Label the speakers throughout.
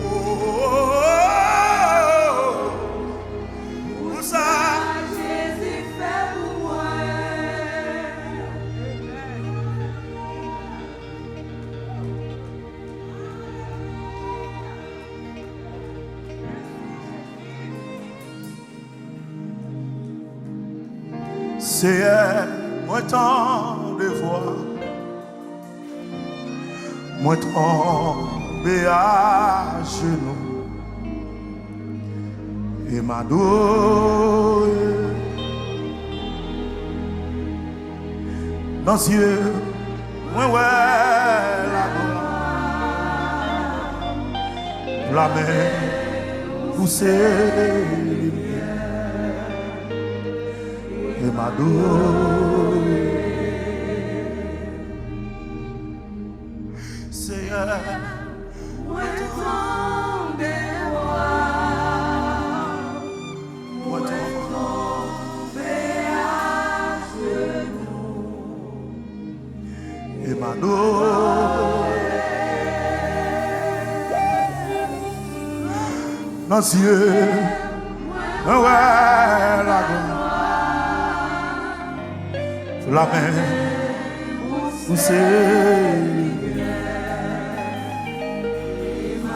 Speaker 1: Oh C'est elle, moi tant de fois, moi tombé à genoux et m'a doué dans les yeux, moi ouais la gloire, la main poussée. Et ma douce Seigneur,
Speaker 2: moi tombé
Speaker 1: moi
Speaker 2: tombé à genoux
Speaker 1: et ma douce dans les yeux, ouais la gloire. La main poussée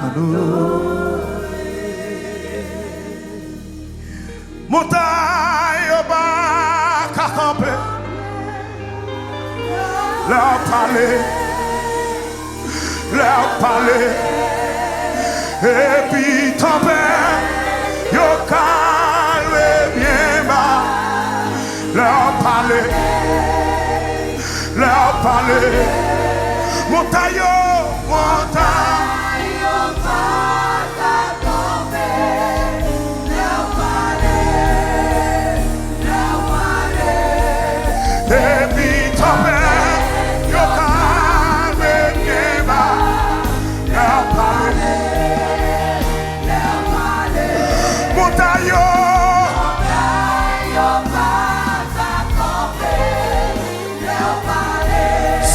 Speaker 1: à nous. Montagne au bas, qu'à camper. Leur parler, et puis tempête, yo calme bien bas. Leur parler. Montagne, montagne, et puis tempête, yo calme bien bas. Leur parler. Montagne,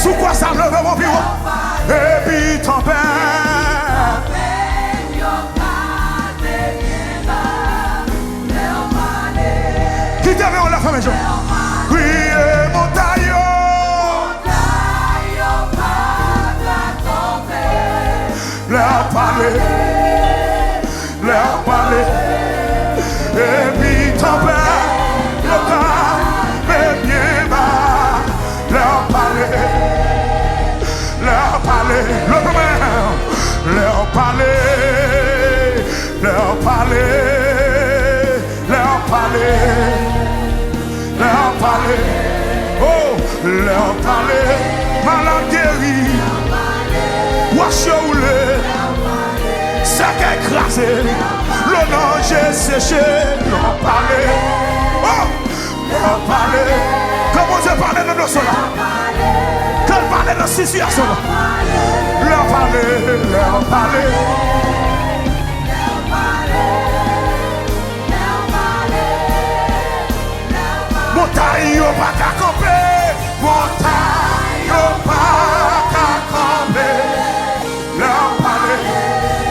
Speaker 1: sous quoi ça lève mon bureau? Et puis tempête. Qui t'avait en la femme et oui, montagne. Leur parler. Et puis tempête. Le calme bien bas. Leur parler. Le même, leur parler, oh, leur parler, malade guéri, wachoulé, sac écrasé, le j'ai séché, leur parler, oh, leur parler, comment je parlais de nos soldats, qu'elle parlait de nos situations, leur parler. Montagne au pas qu'à camper, montagne au pas qu'à camper. Leur parler.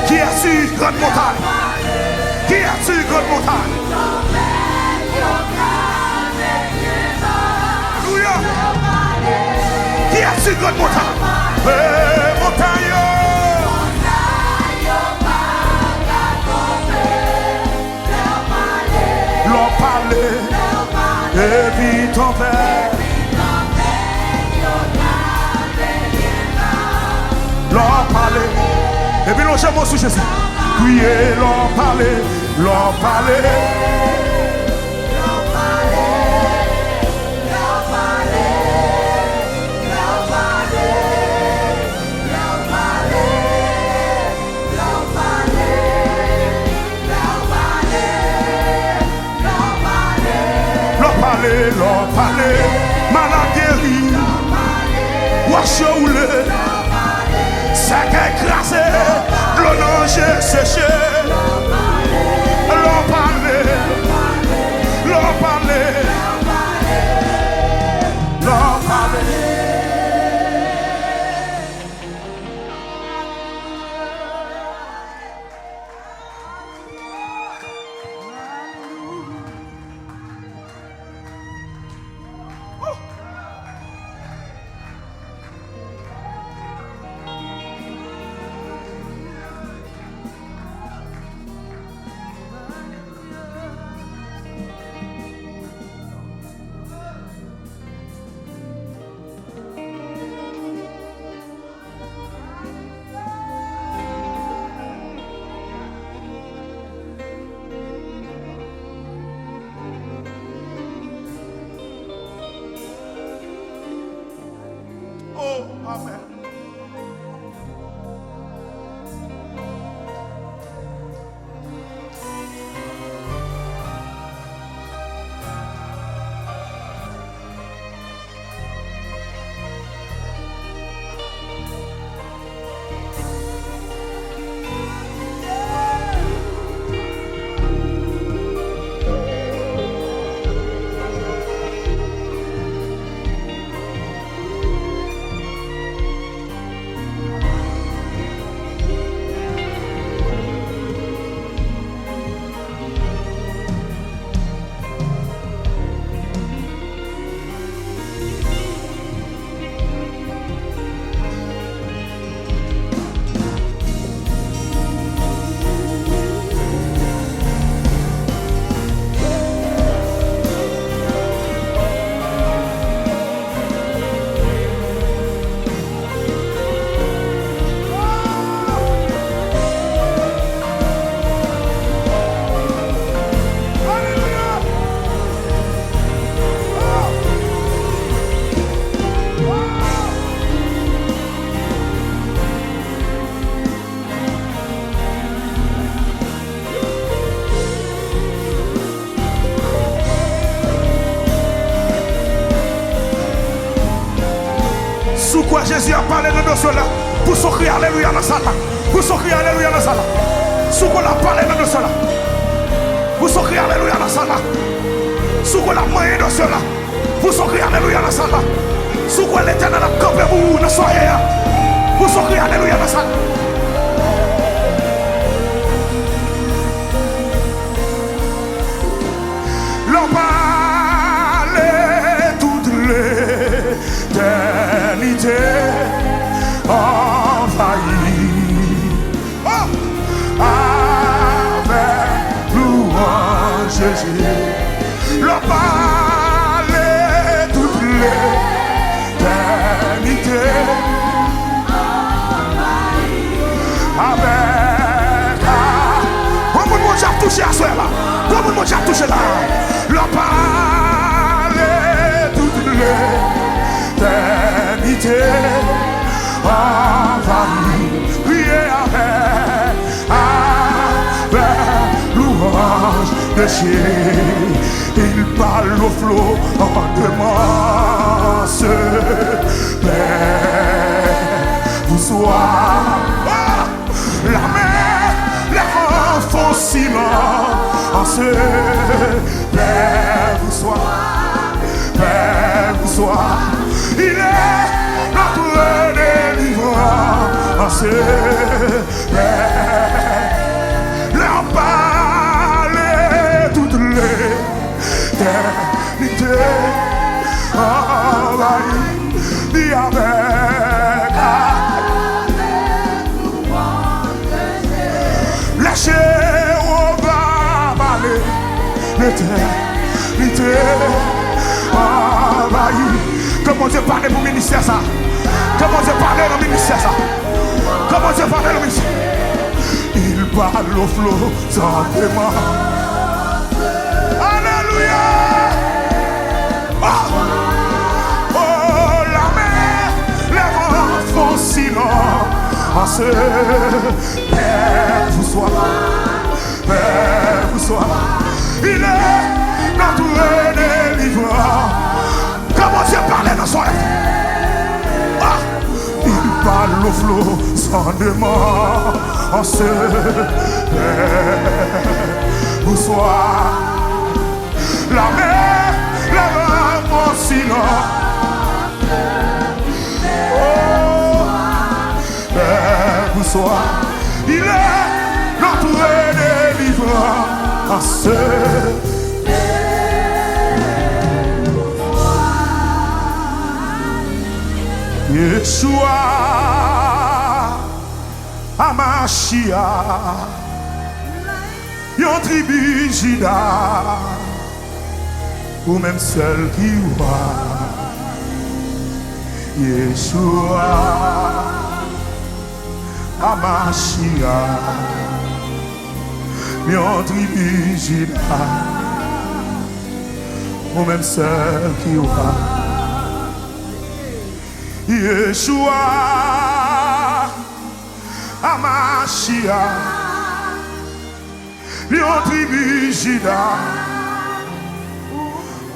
Speaker 1: Qui est sur grande montagne? Qui est sur grande montagne? Alléluia. Qui est sur grande montagne? Montagne. Leur parler. Et puis ton père, leur parler. Et puis l'on chante mon sous Jésus. Crier, leur parler. Leur parler, malade guéri, wachoulé, sac écrasé, l'on j'ai séché. Leur parler. Amen. Sous quoi Jésus a parlé de nous cela. Pour son cri alléluia dans ça là. Pour son cri alléluia dans ça là. Sous quoi a parlé de nous cela. Pour son cri alléluia dans ça là. Sous quoi la moyen de cela. Pour son cri alléluia dans ça là. Sous quoi l'éternel a campé pour vous dans soyez. Pour son cri alléluia dans ça là. L'on parlait toutes les éternité envahie avec louange Jésus. Le palais toute l'éternité avec comment le monde a touché à cela, comment le monde a touché là. Le palais toute l'éternité envahie, priez avec louange de Jésus. Il parle au flot en demande, mais vous soyez la mer, les vents font silence, mais vous soyez, il est notre délivrance. Leur parler toute l'éternité envahie, dit avec lâchez au bas balai l'éternité envahie. Comment Dieu parle pour le ministère ça? Comment Dieu parle dans le ministère ça? Comment Dieu parle dans le ministère? Il parle au flot sans démon. Alléluia. Oh, la mer, les vents font silence. Père vous soit, il est notre délivrant. Comment Dieu parlait dans son rêve? Il parle au flot sans démon. Vous soit la mer, la mer en silence. Vous soit, il est notre délivrant. Yeshua Hamashiach, yon tribu Juda, ou même seul qui voit. Yeshua Hamashiach, yon tribu Juda, ou même seul qui voit. Yeshua, Amashia, Lion tribu Juda,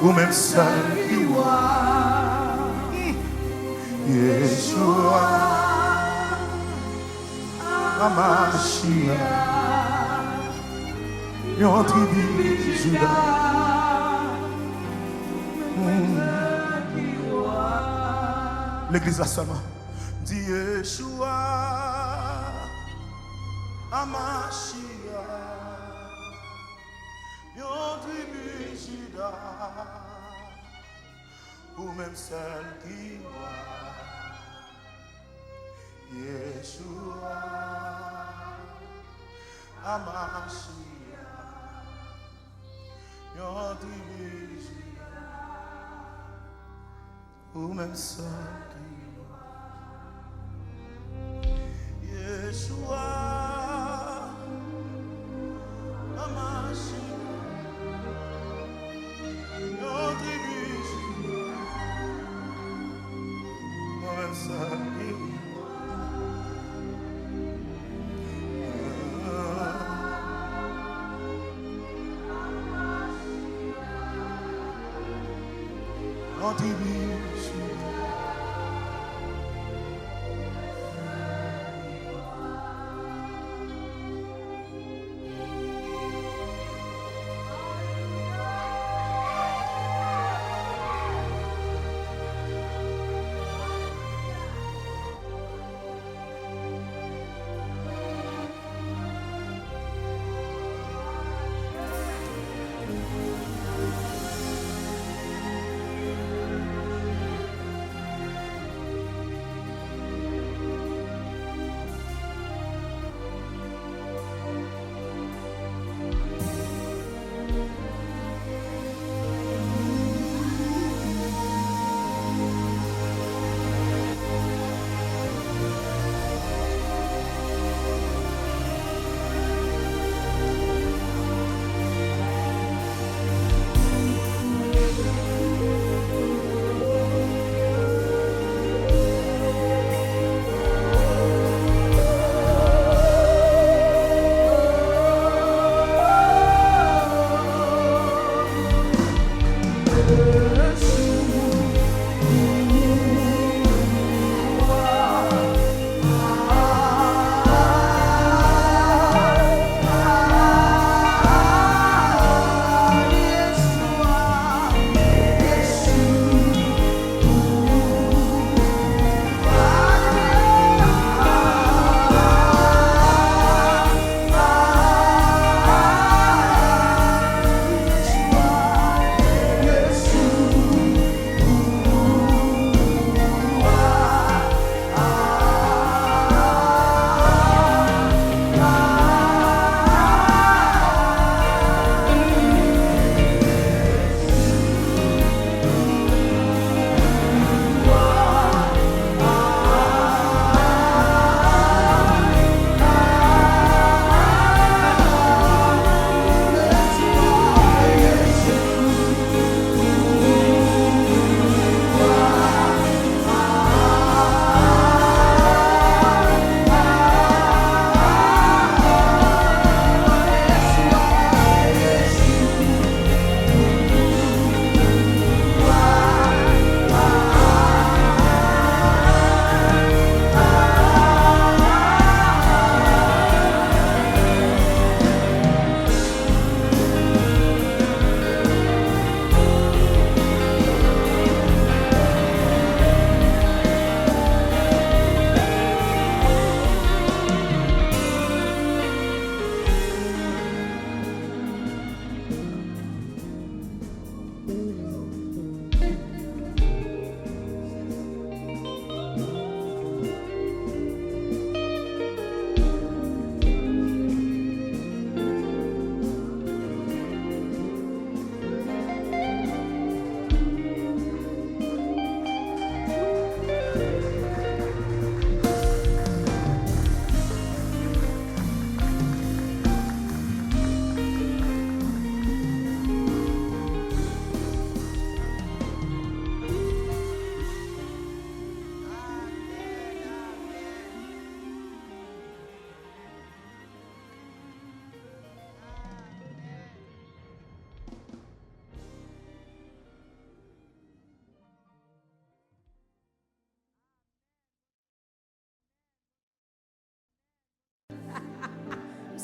Speaker 1: ou même seul qui Yeshua, Amashia, Lion tribu Juda. L'église là seulement. Dis Yeshua, Amashia, Yon tribu Juda, ou même celle qui voit. Yeshua, Amashia, Yon tribu Juda, ou même celle qui Yeshua, Amashia, Yon tribu Juda, ou même celle qui Yon tribu Juda.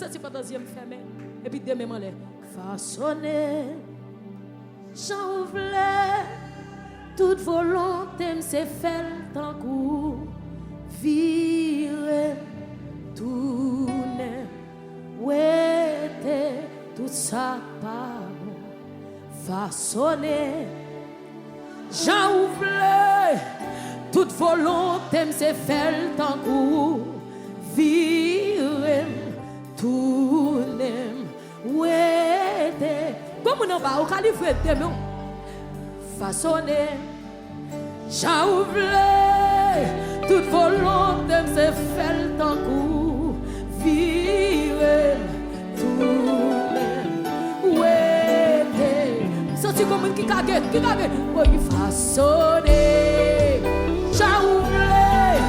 Speaker 3: Ça, c'est pas deuxième fermé. Et puis, demain, m'en façonner. J'en voulais. Toute volonté, c'est faire tant coup. Virer. Tourner. Ouais, tout ça pas bon. Façonner. J'en voulais. Toute volonté, c'est faire tant coup. Virer. Tourner. Ouais, comment on va au calife de mon façonner. J'en voulais. Toute volonté, c'est faire tant coup. Virer. Tourner. Ouais, senti comme un qui cague. Oui, façonner. J'en voulais.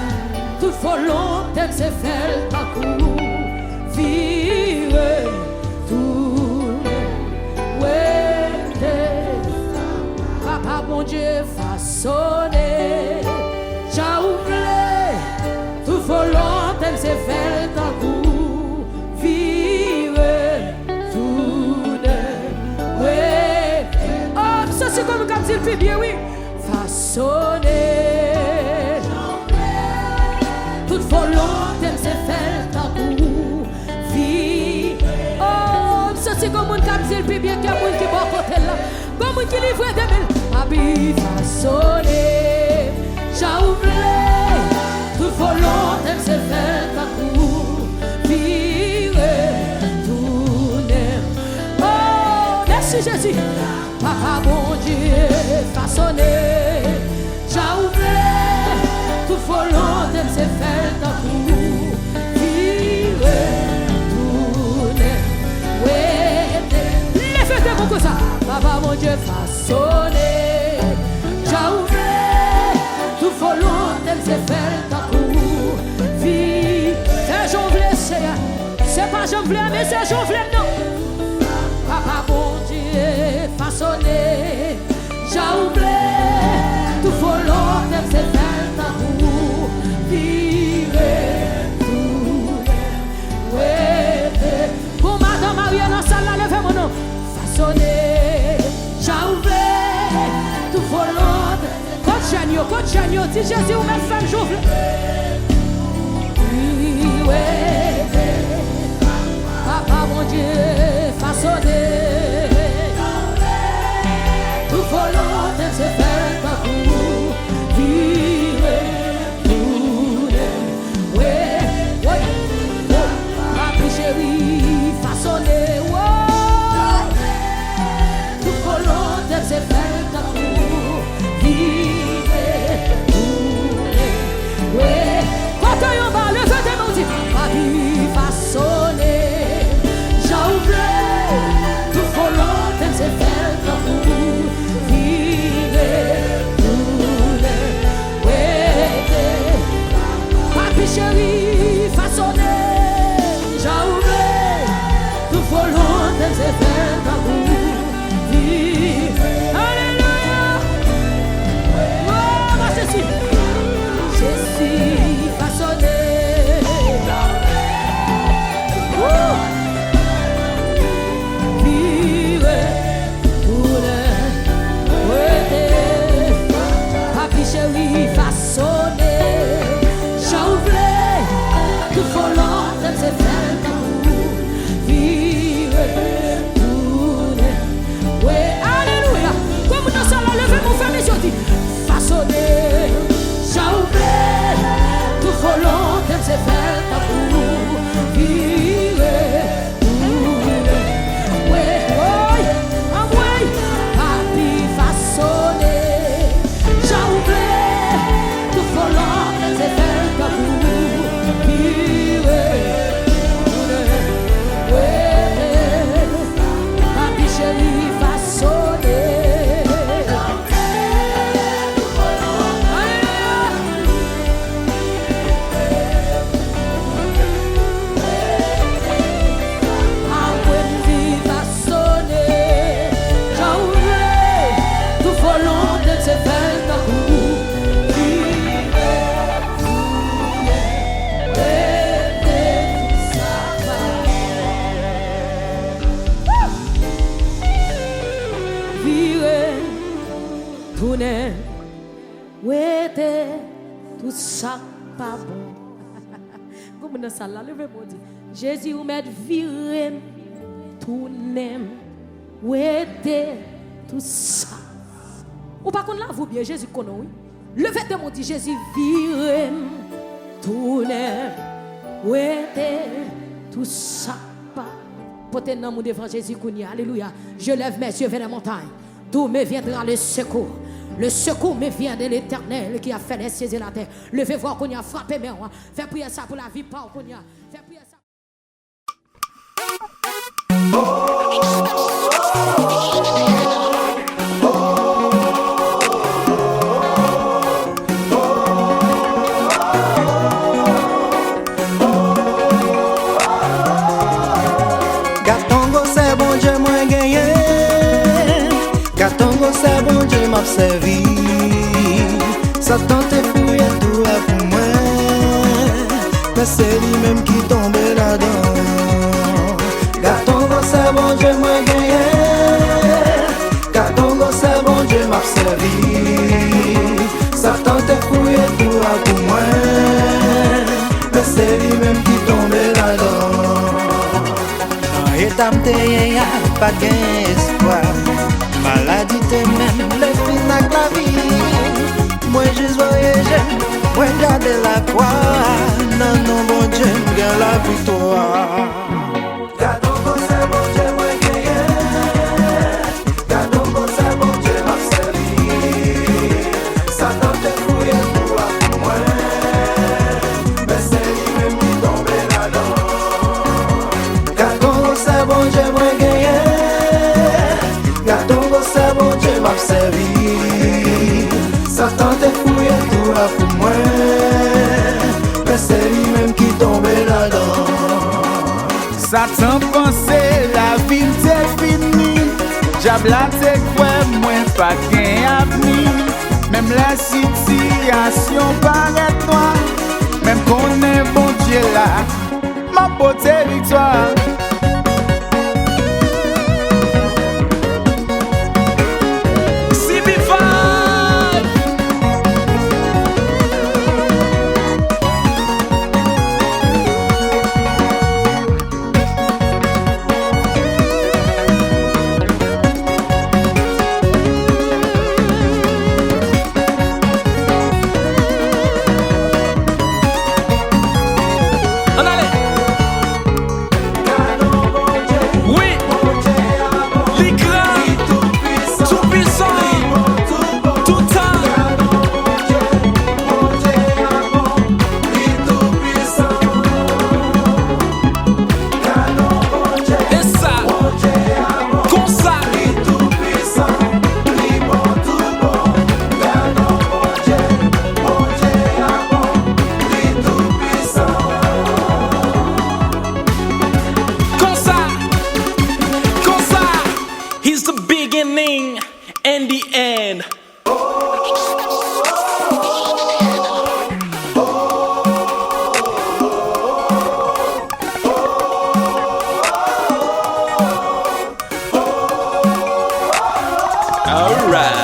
Speaker 3: Toute volonté, c'est faire tant coup. Virer. Tourner. Ouais, papa, mon Dieu, façonner. J'en voulais. Toute volonté, c'est faire tant coup. Virer. C'est comme s'il fait bien, oui. Façonner. Toute volonté, c'est faire ta boue. Vie. Oh, ça c'est comme s'il fait bien, qu'il y a un qui est bon côté là. Comme qui livre des belles. Habit façonner. J'en voulais. Toute volonté, c'est faire ta boue. Vie. Tourner. Oh, merci Jésus. Papa, mon Dieu, façonner. J'en voulais. Toute volonté, c'est faire ta boue. Vivre, tourner. Ouais, lève-toi pour que ça. Papa, mon Dieu, façonner. J'en voulais. Toute volonté, c'est faire ta boue. Vivre, c'est j'en voulais, c'est pas j'en voulais, mais c'est j'en voulais, non. Papa, mon Dieu, façonner. J'en voulais. Tout volonté, c'est faire ta boue. Vivre, tourner. Ouais, pour Madame Maria, dans la salle, levez mon nom. Façonner. J'en voulais. Tout volonté. Coach Agneau, dis Jésus, ou même femme, j'en voulais. Ouais, Papa, mon Dieu, façonner. Tout volonté, c'est faire ta boue. Vivre, tourner. Ouais, Papi chéri, façonner. Tout volonté, c'est faire ta boue. Vivre, tourner. Ouais, quand on va le faire, Papi façonner. J'en voulais. tourner, ouais, tout ça pas bon. Comme dans ça là, levez-moi dit, Jésus ou m'aide virer, tourner, ouais, tout ça. Ou pas qu'on la vous bien, Jésus connaît, oui. Levez-moi dit, Jésus virer, tourner, ouais, tout ça pas. Portez dans mon devant Jésus Kounia. Alléluia. Je lève mes yeux vers la montagne. D'où me viendra le secours. Le secours me vient de l'Éternel qui a fait les cieux et la terre. Levez voir qu'on a frappé mes rois. Fais prier ça pour la vie, pas qu'on a. Fais prier ça.
Speaker 4: C'est bon Dieu m'a servi. Satan te fouillé tout pour moi. Mais c'est lui-même qui tombe là-dedans. Gatongo c'est bon Dieu m'a gagné. Gatongo c'est bon Dieu m'a servi. Satan te fouillé tout pour moi. Mais c'est lui-même qui tombe là-dedans. Et t'as m'tayé pas d'espoir. Maladie t'es même le fin avec la vie. Moi juste voyage, moi garde la croix. Non, non, bon Dieu, gagne la victoire. Gatongo c'est bon Dieu, moi gagné. Gatongo c'est bon Dieu, m'a servi. Satan te fouille pour moi. Mais c'est lui-même qui tombe là-dedans. Gatongo c'est bon Dieu, moi gagné. C'est bon Dieu m'a servi. Satan te fouillé tout pour moi. Mais c'est lui-même qui tombe là-dedans.
Speaker 5: Satan pensait la vie t'est finie. Diabla te quoi, moi pas qu'un avenir. Même la situation paraît noire. Même qu'on est bon Dieu là, ma beauté victoire.
Speaker 6: And the end. All right.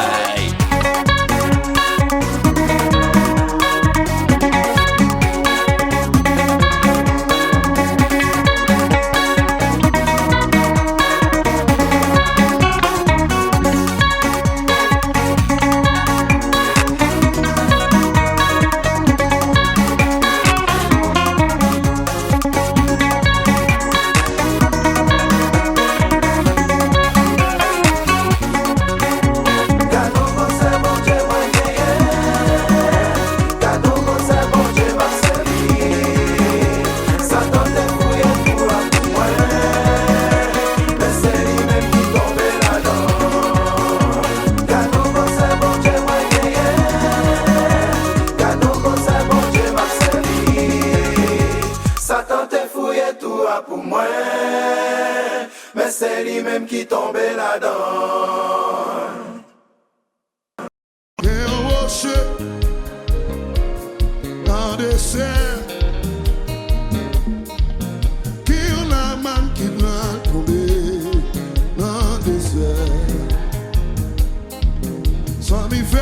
Speaker 4: Pour moi, mais c'est lui-même qui tombe là-dedans.
Speaker 1: Dans le désert, qui la main qui va tomber dans le désert, sans m'y faire.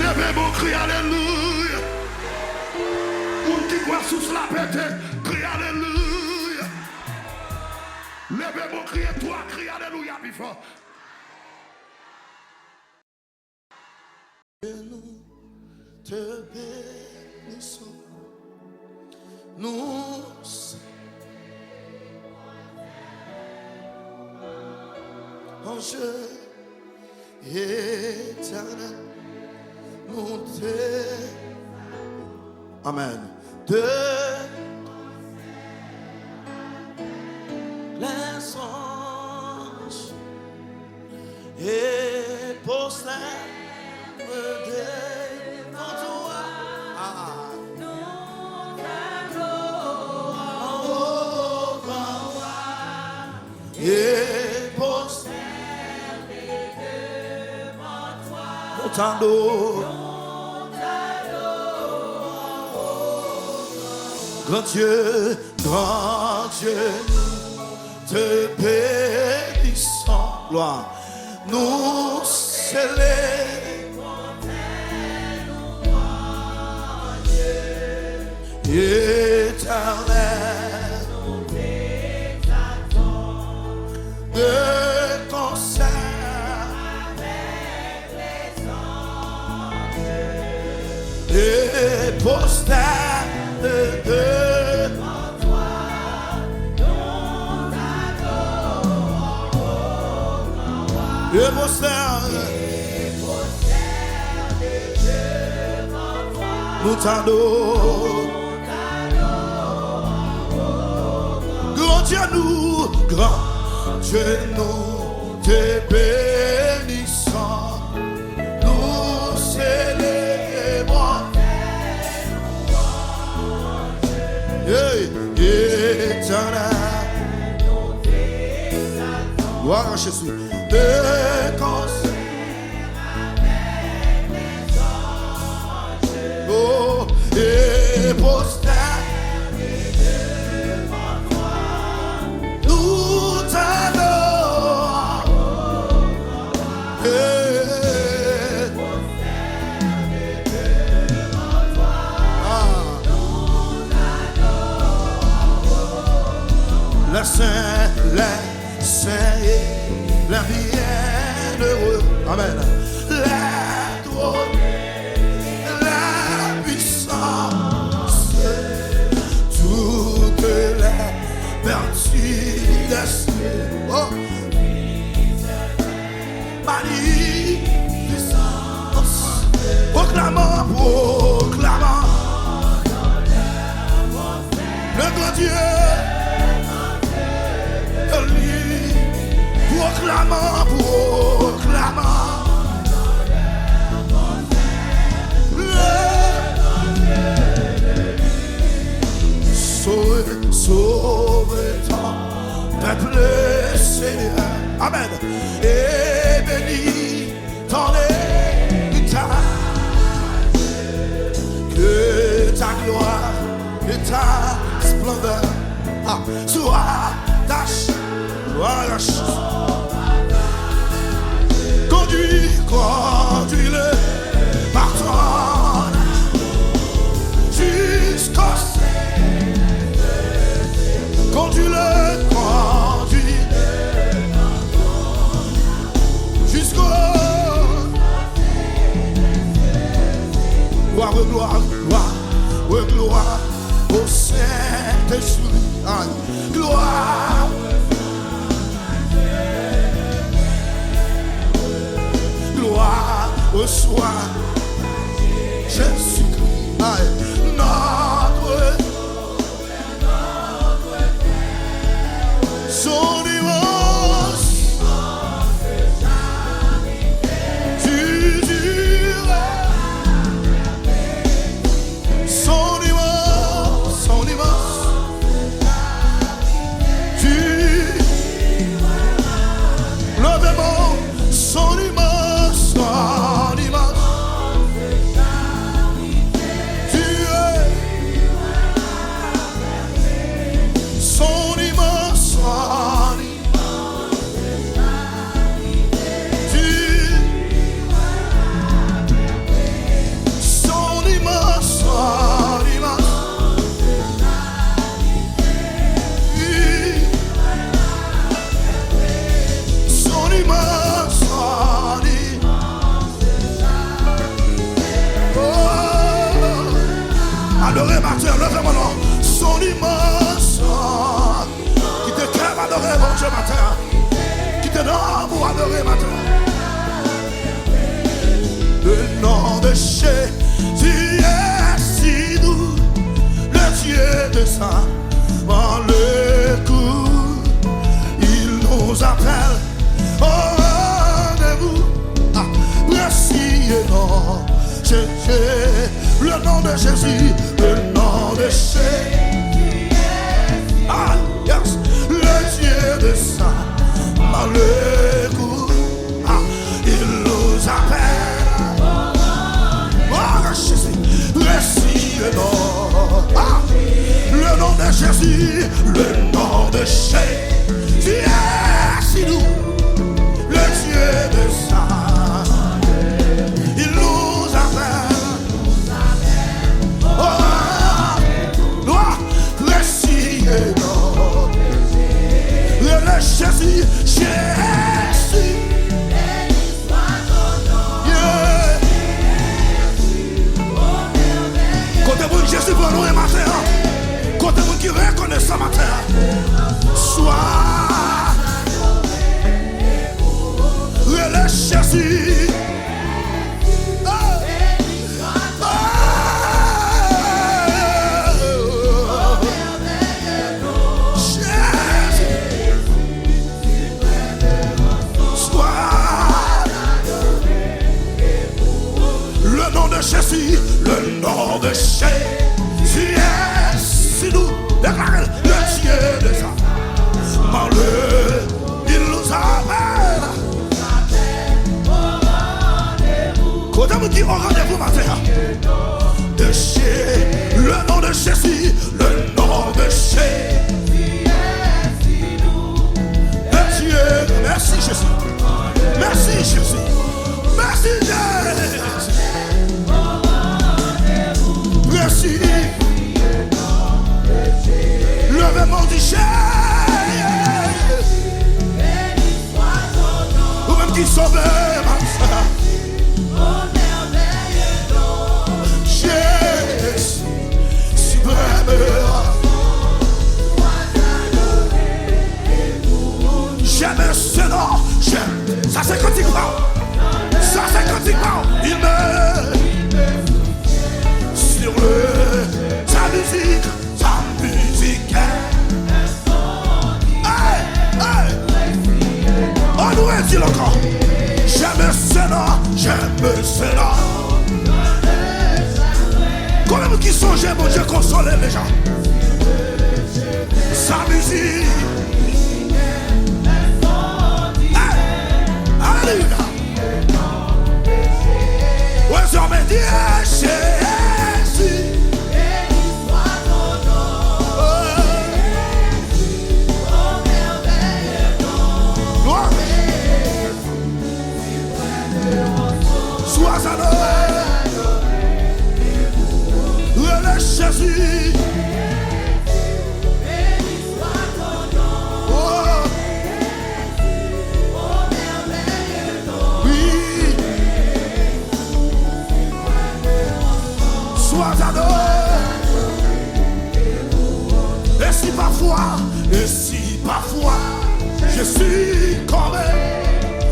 Speaker 1: Levez mon cri, alléluia. On qui croit sous la pété, cri alléluia. Levez mon cri et toi, cri alléluia, plus fort. Nous te bénissons. Nous ange éternel, nous te amen. De les anges et postèrent devant toi. Et postèrent devant toi. Montando. Grand Dieu, te bénissons, gloire, nous célébrons éternel, de concert avec les anges et postères devant toi, nous adorons, et postères devant toi, nous t'adorons, grand Dieu nous te bénissons, nous célébrons. Éternel, gloire à Jésus, de concert avec les anges, oh, et postère devant toi, nous t'adorons, les saints et les bienheureux, amen, la trône, la puissance, toutes les vertus d'esprit, oh, magnificence, proclamant le grand Dieu. Proclamant sauve ton peuple Seigneur, amen, et bénis ton héritage, que ta gloire et ta splendeur soient tachées. Conduis-le par ton jusqu'au ciel. Conduis-le jusqu'au gloire au Saint-Esprit. Gloire. Gloire au soir, Jésus-Christ, notre son immense, tu diras, son immense, tu levez-moi, son immense. Adorer matin, levez mon nom. Son immense nom. Qui te crève adorer mon Dieu matin. Qui te donne pour adorer matin. Le nom de Jésus est si doux. Le Dieu de sang dans le cou. Il nous appelle au rendez-vous. Merci et non. Le nom de Jésus, le nom de Jésus. Ah, yes. Le Dieu de sang dans le cou. Ah, il nous appelle. Oh, Jésus, merci et non. Ah, le nom de Jésus, le nom de Jésus. Si nous, le Dieu de sang. Jésus, Jésus, yeah. Côté vous, Jésus pour nous un matin. Côté vous qui reconnaît ce matin. Soit le Jésus. Jésus, le nom de Jésus est si nous déclarons le Dieu de ça. Par le, il nous appelle. Quand on dit au rendez-vous matin, de chez le nom de Jésus, le nom de Jésus est si nous. Le Dieu, merci Jésus, merci Jésus, merci Jésus. Merci. Levez mon Dieu. Vous-même qui sauvez ma soeur. Jésus, suprême. J'aime ce nom. J'aime. Ça c'est cantique pas. Ça c'est cantique pas. Il me. Sur sa musique hey, hey. On nous est-il encore. J'aime ce nom, j'aime ce nom. Comme qui songeait mon Dieu consoler les gens. Sa musique hey. Alléluia. Ouais, ça me dit sois adoré, le Jésus. Oh, oui, sois adoré. Et si parfois, je suis tombé,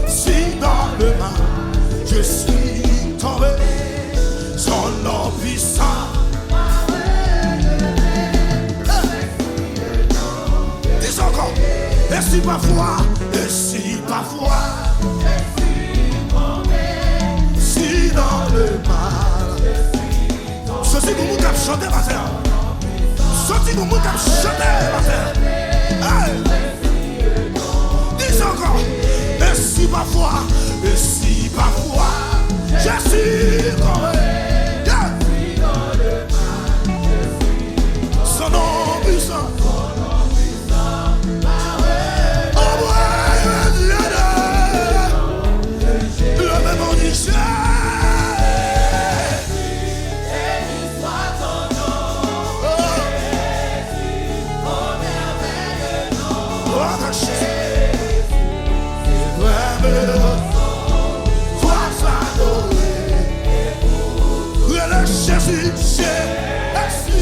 Speaker 1: si dans le mal. Je suis tombé, son nom puissant. Dis encore, et si parfois, si dans le mal. Ceci vous nous avez chanté matin. Ceci vous nous avez chanté matin. Dis encore, et si parfois, je suis tombé. Yeah. Son nom puissant. Oh, le même on dit Jésus, Jésus,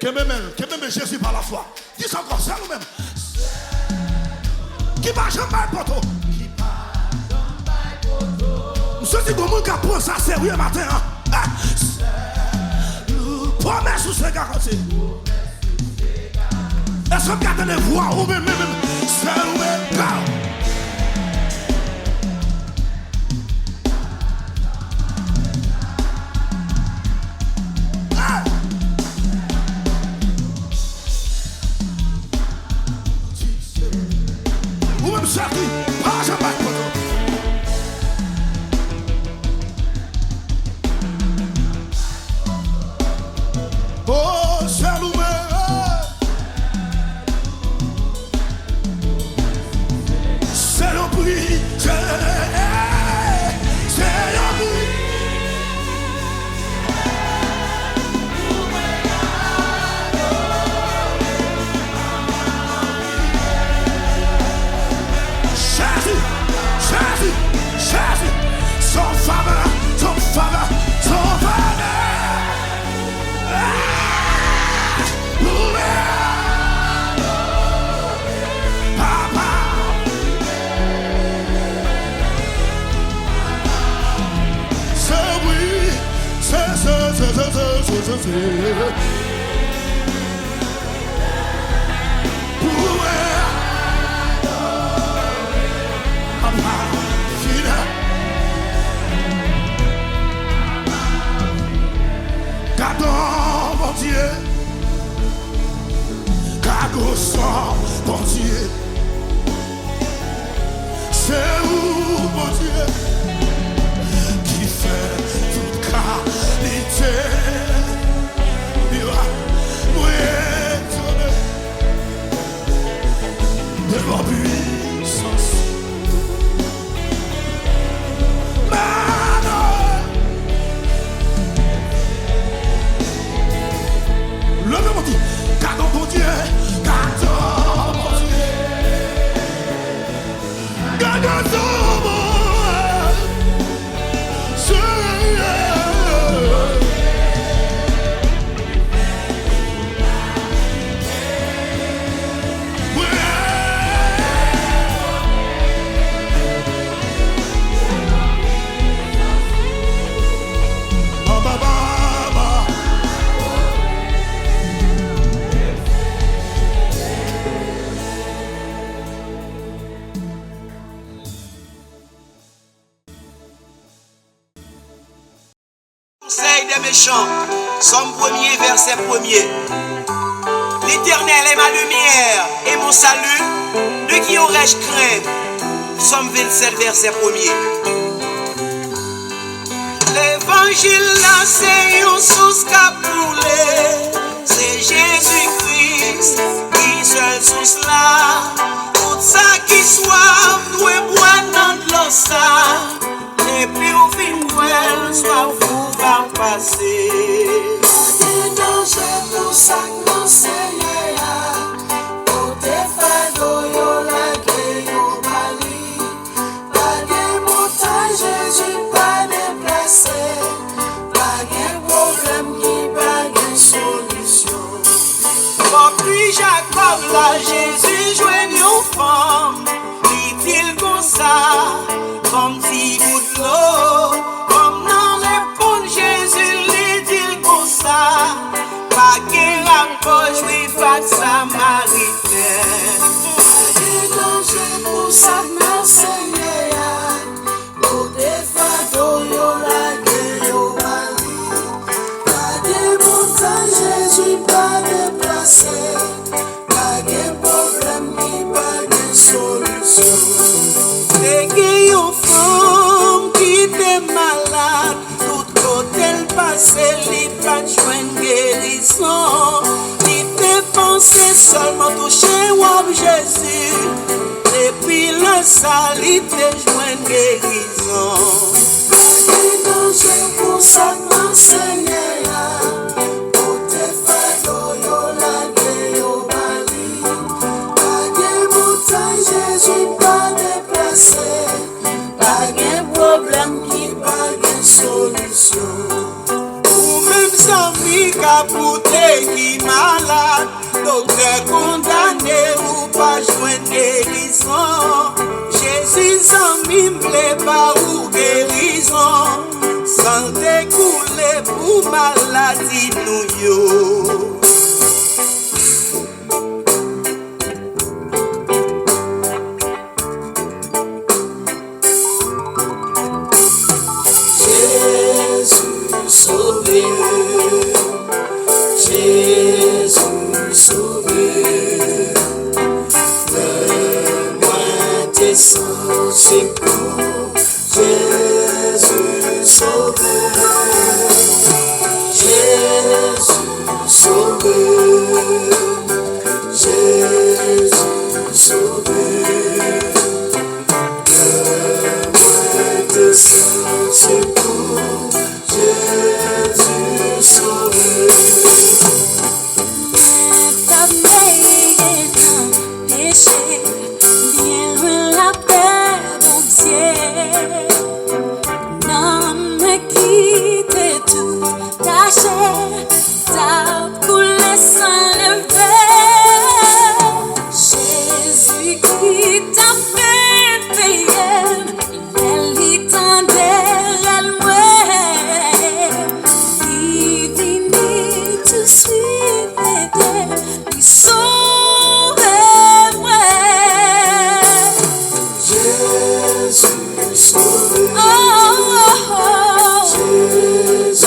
Speaker 1: Que même Jésus par la foi. Dis encore, c'est nous-mêmes. Qui va jamais pour toi? Je dis comment on prend ça sérieux matin. Promesse sous ces garanties. Est-ce que vous gardez les voix ou même c'est nous-mêmes? Ou même ça qui pas jamais pour toi. Oh, c'est nous-mêmes. C'est un prix, c'est un prix. Jésus, son faveur, son faveur, son faveur. Papa. C'est oui, c'est. Gardons, mon Dieu, gardons, mon Dieu, c'est où, mon Dieu, qui fait toute qualité, oui, de leur puissance. Levez mon Dieu, gardons mon Dieu, gardons mon Dieu, gardons mon
Speaker 7: Conseil des méchants, Somme 1er, verset 1er. L'Éternel est ma lumière et mon salut, de qui aurais-je crainte? Somme 27, verset 1er. L'évangile là, c'est une source qu'a brûlé. C'est Jésus-Christ qui seul source là. Tout ça qui soit, doit boire dans de l'eau ça. Et puis au fin, soit vous va passer.
Speaker 2: Pas de danger pour ça non Seigneur. Pour tes fardeaux, yo la clé, yo bali. Pas de montagne, Jésus, pas déplacé. Pas de problème qui pas de solution.
Speaker 7: Depuis Jacob, là, Jésus joigne une femme. Dit-il comme ça, comme si bout de l'eau. Comme dans l'épaule, Jésus lui dit comme ça. Pas qu'il a pas joué face à Samaritaine.
Speaker 2: Pas de danger pour ça non Seigneur. Pour tes fardeaux, yo la clé, yo bali. Pas de montagne, Jésus, pas déplacé. Pas de problème qui pas de solution.
Speaker 7: C'est une femme qui était malade. Tout côté elle passait, il pas de joindre guérison. Il dépensait seulement toucher au Jésus. Depuis le sale, il te joindre guérison.
Speaker 2: Pas de danger pour ça non Seigneur. Pour tes fardeaux, yo la clé, yo bali. Pas de montagne, Jésus, pas déplacé. Pas de problème qui pas de solution.
Speaker 7: Ou même sans mi capoté qui malade, docteur condamné ou pas joindre guérison. Jésus en mimble pas ou guérison, santé couler pour maladie nous yo.
Speaker 2: Sans secours, Jésus sauveur, Jésus sauveur, Jésus sauveur, loin de sans secours, Jésus sauveur.
Speaker 8: T'as payé ton péché, bien loin la paix, bon Dieu. Non, me quitte tout, ta chair, ta coulé sans lever. Jésus qui t'a fait payer, elle t'endait, elle mouait. Il vini tout suivre, il sauve moi.
Speaker 2: Jésus sauveur,
Speaker 8: Oh, oh, oh.
Speaker 2: Jésus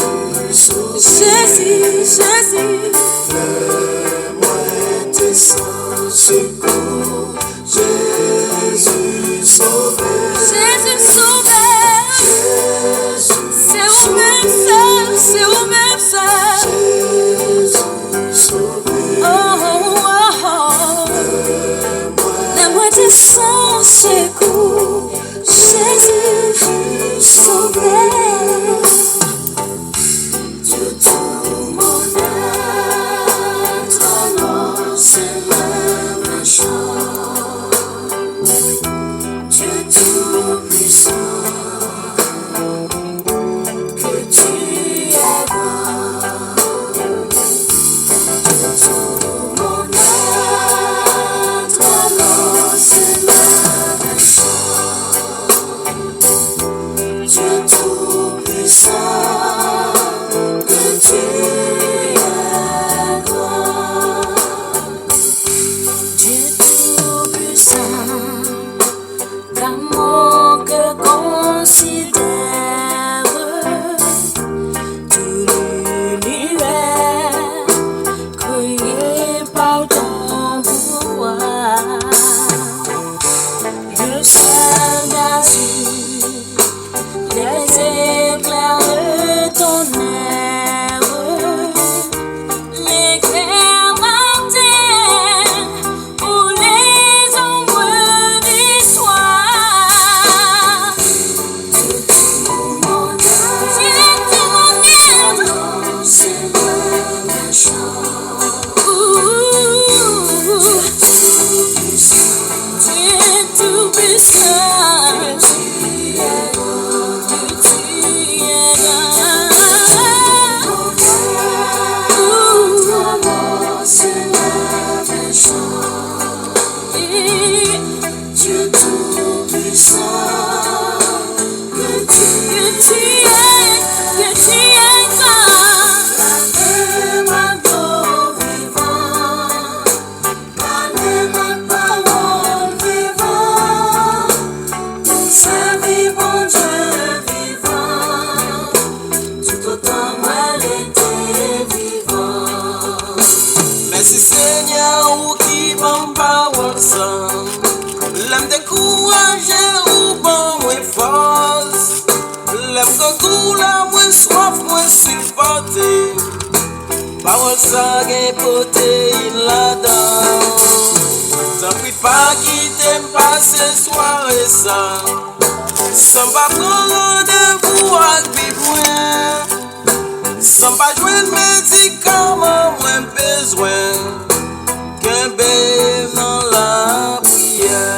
Speaker 2: sauveur,
Speaker 8: Jésus,
Speaker 2: loin de sans secours, Jésus sauveur,
Speaker 8: Jésus sauveur. C'est vous-même seul, c'est vous-même seul.
Speaker 2: Jésus sauveur,
Speaker 8: Oh, oh, oh. La moitié sans secours, Jésus sauveur.
Speaker 2: tout mon être, alors c'est le chant. Dieu tout-puissant, que tu es grand. Tout mon être, alors c'est le chant. Dieu tout-puissant, que tu es grand.
Speaker 8: Dieu tout-puissant, d'amour que considère tout l'univers, créé par ton pouvoir. Le ciel d'azur, les éclairs de ton air, l'éclair matin ou les ombres du soir.
Speaker 2: Tout mon
Speaker 8: Tu es tout mon être.
Speaker 2: être, c'est le chant.
Speaker 8: Tu es tout puissant.
Speaker 2: Tu es grand.
Speaker 8: Tu es grand.
Speaker 2: Alors c'est le chant. Dieu tout-puissant, que tu
Speaker 8: Que tu es grand.
Speaker 2: es ma parole vivante, ma parole vivante, pour servir bon Dieu vivant, tout autant moi l'étais vivant.
Speaker 7: Merci Seigneur ou qui m'en parole sans. L'aime décourager ou bon moins force. L'aime que tout la moins soif moins supporter. Parole sans gain protéine là-dedans. T'en prie pas quitter passer soirée sans pas prendre rendez-vous avec besoin. Sans pas jouer de médicaments moins besoin. Qu'un bébé dans la prière.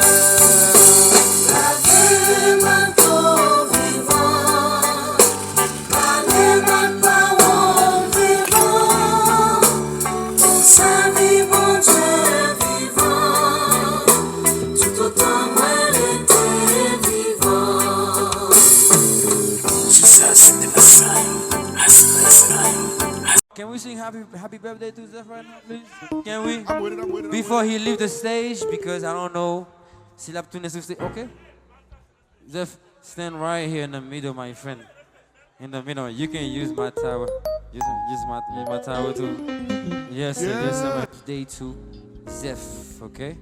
Speaker 2: Lavez ma peau vivante, parlez ma parole vivante,
Speaker 9: Can we sing happy birthday to Zeph right now, please? Can we?
Speaker 1: I'm with it.
Speaker 9: Before he leave the stage, because I don't know s'il a tourné sur stage. Okay? Zeph, stand right here in the middle, my friend. In the middle. You can use my tower. Use my tower too. Yes, yes, birthday to Zeph, okay?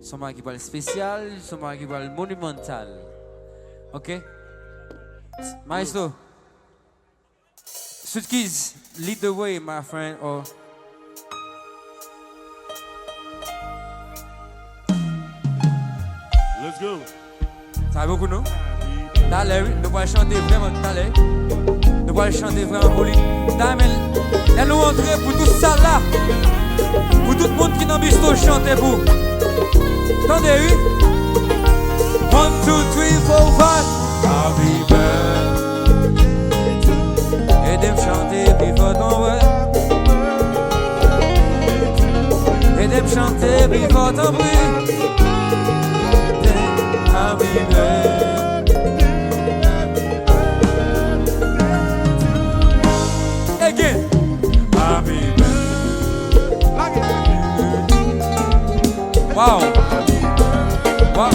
Speaker 9: Somebody qui parle spécial, somebody qui parle monumental. Okay? Maestro. Sutkiz, lead the way, my friend. Or
Speaker 1: Let's go.
Speaker 9: ça va beaucoup, non? D'aller, nous allons chanter vraiment d'aller. Nous allons chanter vraiment pour lui. Elle nous entrer pour tout ça là. Pour tout le monde qui n'a pas chanter pour. Attendez, oui? 1, 2, 3, 4, 5. Happy birthday. Aidez-moi chanter, puis faut tomber. Aidez-moi chanter, puis faut tomber. Happy birthday. Again. Happy birthday. Wow. Wow.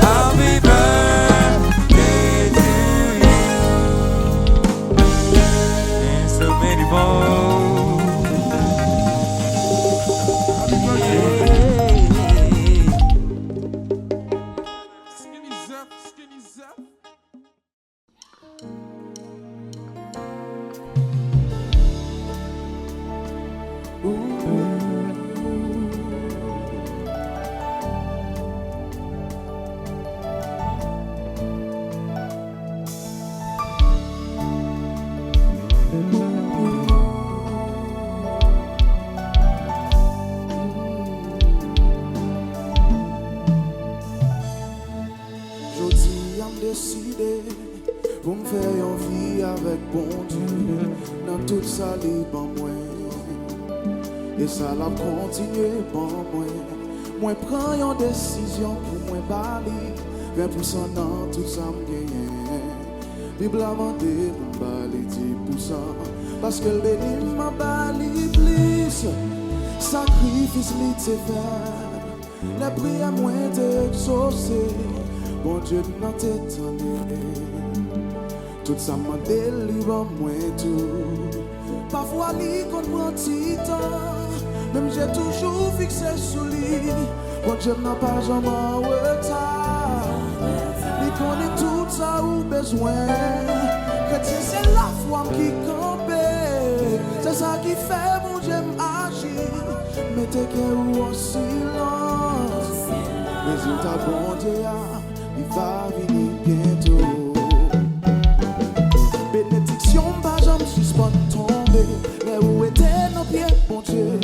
Speaker 9: Happy birthday to you. And so many more.
Speaker 1: Skinny Zeph.
Speaker 4: Jodi am décidé pour me faire une vie avec bon Dieu dans tout ça li ban moi et ça l'a continué ban moi moi prends une décision pour moi bali 20% dans tout ça me gagné Bible a demandé pour bali 10% parce que le béni m'a bali plus sacrifice li te faire les prières moins t'exaucer. Bon Dieu n'a t'étonné. Tout ça m'a délivré moi tout. Parfois lui qu'on prend petit temps. Même j'ai toujours fixé sur lui. Bon Dieu n'a pas jamais en retard. Il connaît tout ça ou besoin. Chrétien c'est la foi qui campe. C'est ça qui fait mon Dieu agir. Mettez cœur en silence. Résultat bon Dieu. Il va venir bientôt. Bénédiction, pas jamais suspend tomber. Mais où était nos pieds, bon Dieu?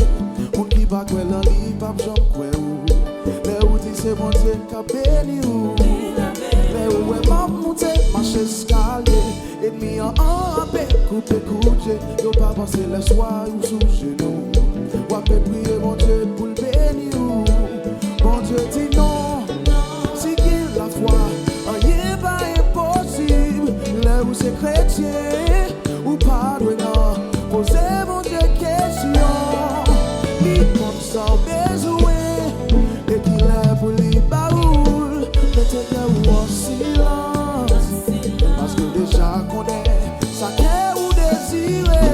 Speaker 4: On qui va quoi l'en lit, pas jamais quoi où? Mais où dit c'est bon Dieu qui a béni où? Mais où est m'a monté, marche escalier. Ennemi en paix, coupe. Yo pas pensé le soir ou sous genou. Ou à prier mon Dieu pour le bénir où? Bon Dieu dit non. La foi, rien pas impossible. Là où c'est chrétien ou pas de non, posez mon Dieu question. Ni comme ça besoin et qu'il est pour les baoules. Mettez que ou en silence parce que déjà qu'on est ça qu'est ou désiré.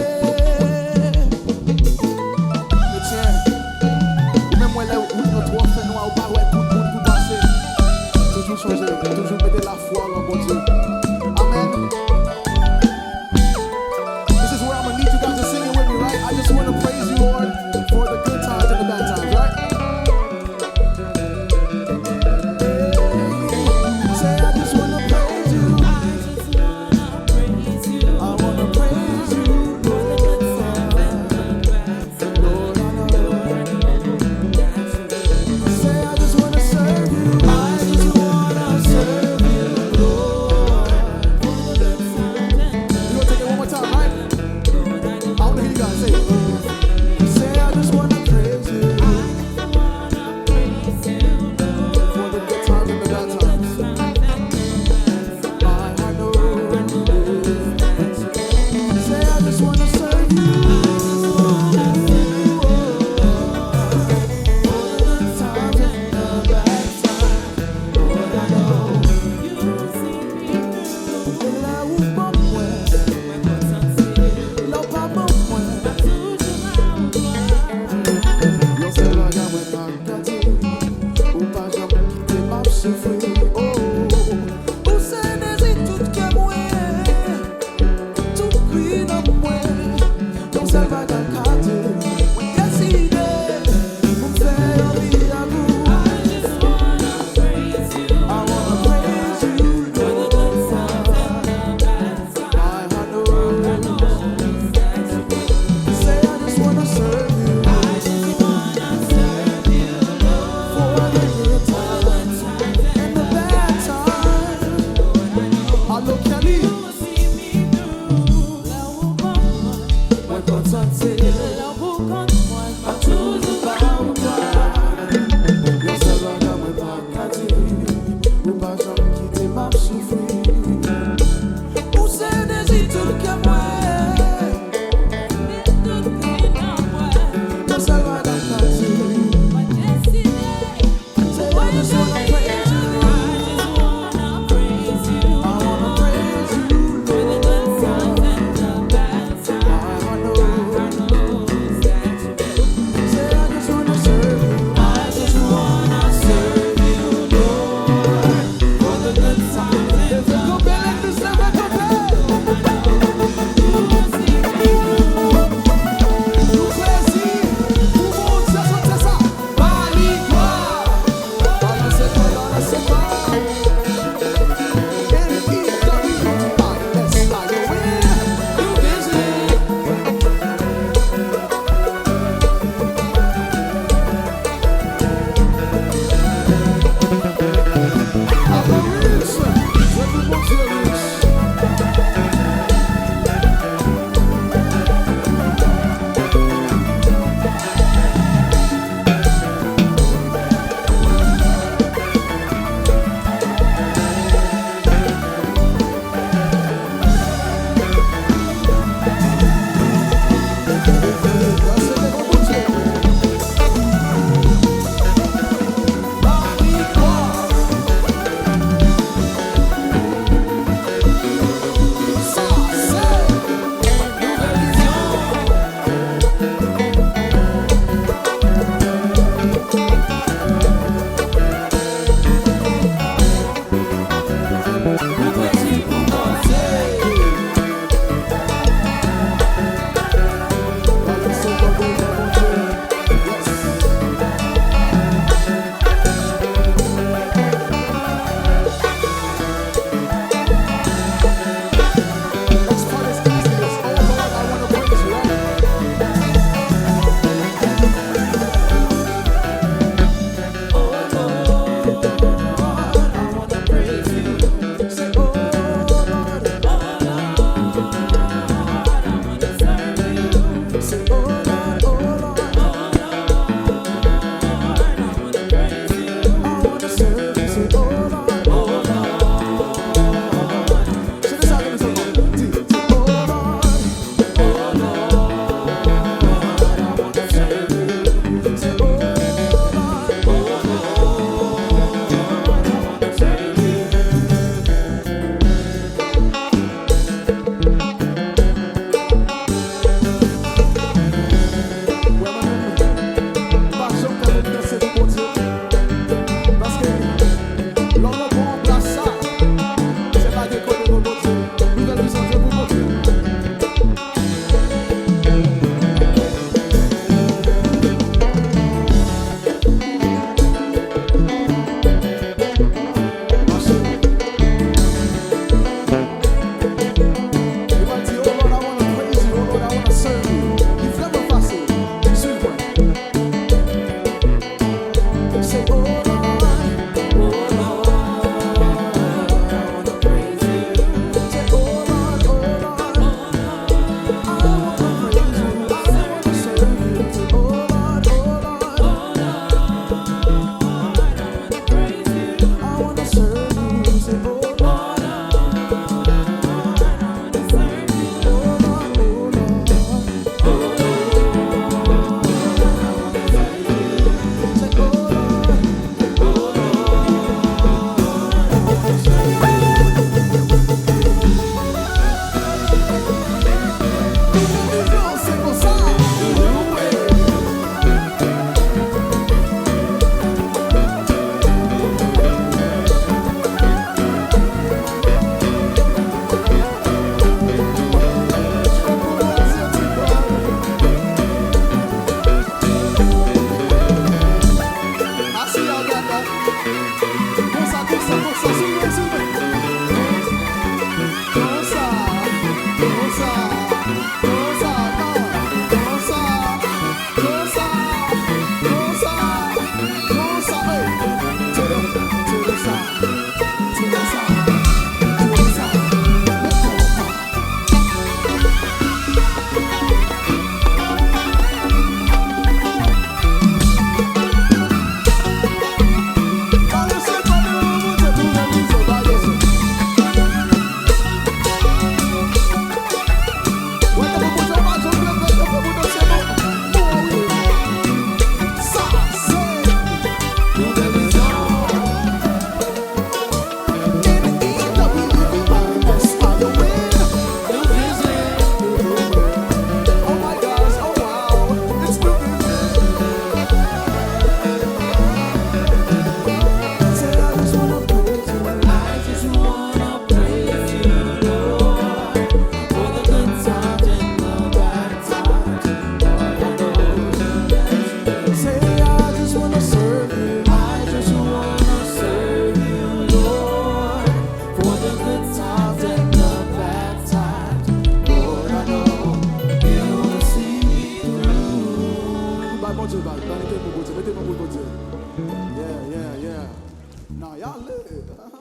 Speaker 10: Non, y'all live.